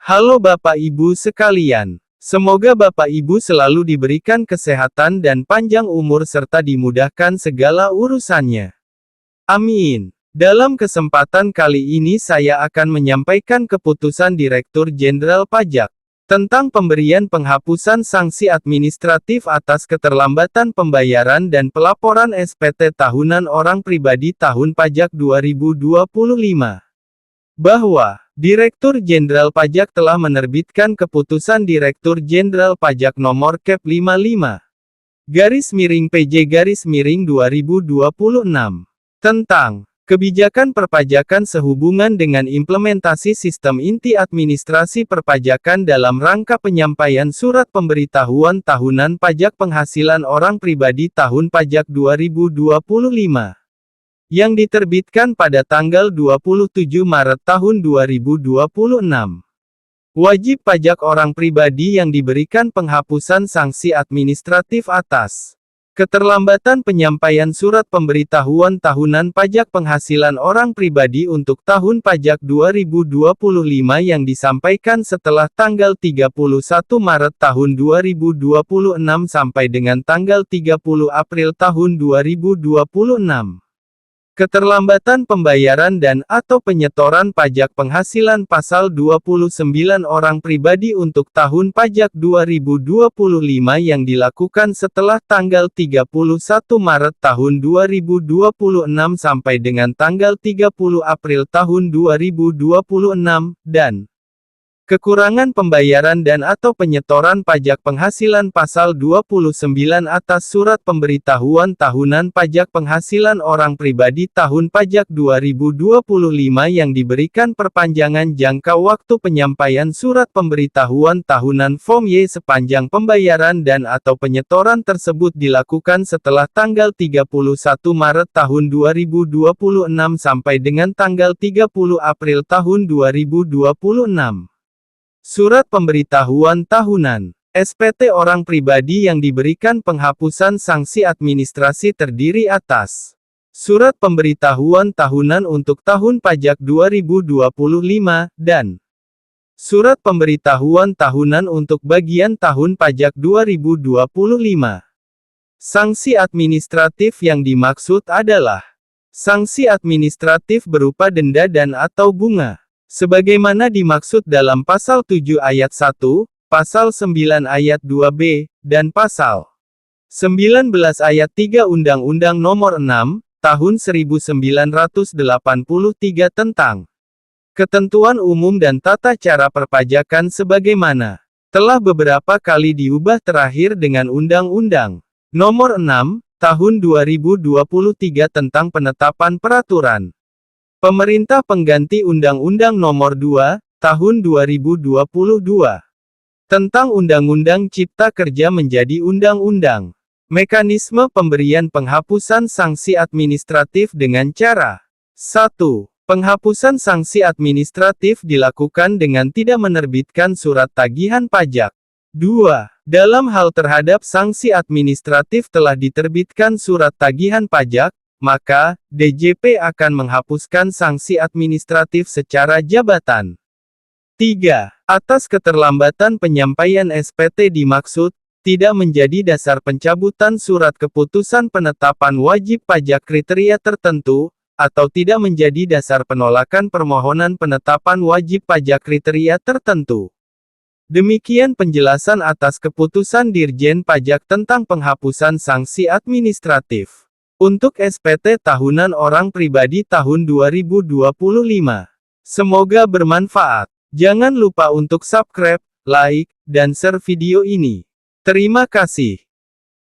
Halo Bapak Ibu sekalian. Semoga Bapak Ibu selalu diberikan kesehatan dan panjang umur serta dimudahkan segala urusannya. Amin. Dalam kesempatan kali ini saya akan menyampaikan keputusan Direktur Jenderal Pajak tentang pemberian penghapusan sanksi administratif atas keterlambatan pembayaran dan pelaporan SPT tahunan orang pribadi tahun pajak 2025. Bahwa Direktur Jenderal Pajak telah menerbitkan keputusan Direktur Jenderal Pajak nomor Kep 55-PJ-2026 tentang kebijakan perpajakan sehubungan dengan implementasi sistem inti administrasi perpajakan dalam rangka penyampaian surat pemberitahuan tahunan pajak penghasilan orang pribadi tahun pajak 2025 yang diterbitkan pada tanggal 27 Maret tahun 2026. Wajib pajak orang pribadi yang diberikan penghapusan sanksi administratif atas keterlambatan penyampaian surat pemberitahuan tahunan pajak penghasilan orang pribadi untuk tahun pajak 2025 yang disampaikan setelah tanggal 31 Maret tahun 2026 sampai dengan tanggal 30 April tahun 2026. Keterlambatan pembayaran dan atau penyetoran pajak penghasilan pasal 29 orang pribadi untuk tahun pajak 2025 yang dilakukan setelah tanggal 31 Maret tahun 2026 sampai dengan tanggal 30 April tahun 2026, dan kekurangan pembayaran dan atau penyetoran pajak penghasilan pasal 29 atas surat pemberitahuan tahunan pajak penghasilan orang pribadi tahun pajak 2025 yang diberikan perpanjangan jangka waktu penyampaian surat pemberitahuan tahunan Form Y sepanjang pembayaran dan atau penyetoran tersebut dilakukan setelah tanggal 31 Maret tahun 2026 sampai dengan tanggal 30 April tahun 2026. Surat pemberitahuan tahunan SPT orang pribadi yang diberikan penghapusan sanksi administrasi terdiri atas surat pemberitahuan tahunan untuk tahun pajak 2025 dan surat pemberitahuan tahunan untuk bagian tahun pajak 2025. Sanksi administratif yang dimaksud adalah sanksi administratif berupa denda dan atau bunga, sebagaimana dimaksud dalam Pasal 7 Ayat 1, Pasal 9 Ayat 2b, dan Pasal 19 Ayat 3 Undang-Undang Nomor 6, Tahun 1983 tentang Ketentuan Umum dan Tata Cara Perpajakan sebagaimana telah beberapa kali diubah terakhir dengan Undang-Undang Nomor 6, Tahun 2023 tentang Penetapan Peraturan Pemerintah pengganti Undang-Undang Nomor 2, Tahun 2022, tentang Undang-Undang Cipta Kerja menjadi Undang-Undang. Mekanisme pemberian penghapusan sanksi administratif dengan cara 1. Penghapusan sanksi administratif dilakukan dengan tidak menerbitkan surat tagihan pajak. 2. Dalam hal terhadap sanksi administratif telah diterbitkan surat tagihan pajak, maka DJP akan menghapuskan sanksi administratif secara jabatan. 3. Atas keterlambatan penyampaian SPT dimaksud, tidak menjadi dasar pencabutan surat keputusan penetapan wajib pajak kriteria tertentu, atau tidak menjadi dasar penolakan permohonan penetapan wajib pajak kriteria tertentu. Demikian penjelasan atas keputusan Dirjen Pajak tentang penghapusan sanksi administratif untuk SPT tahunan orang pribadi tahun 2025. Semoga bermanfaat. Jangan lupa untuk subscribe, like, dan share video ini. Terima kasih.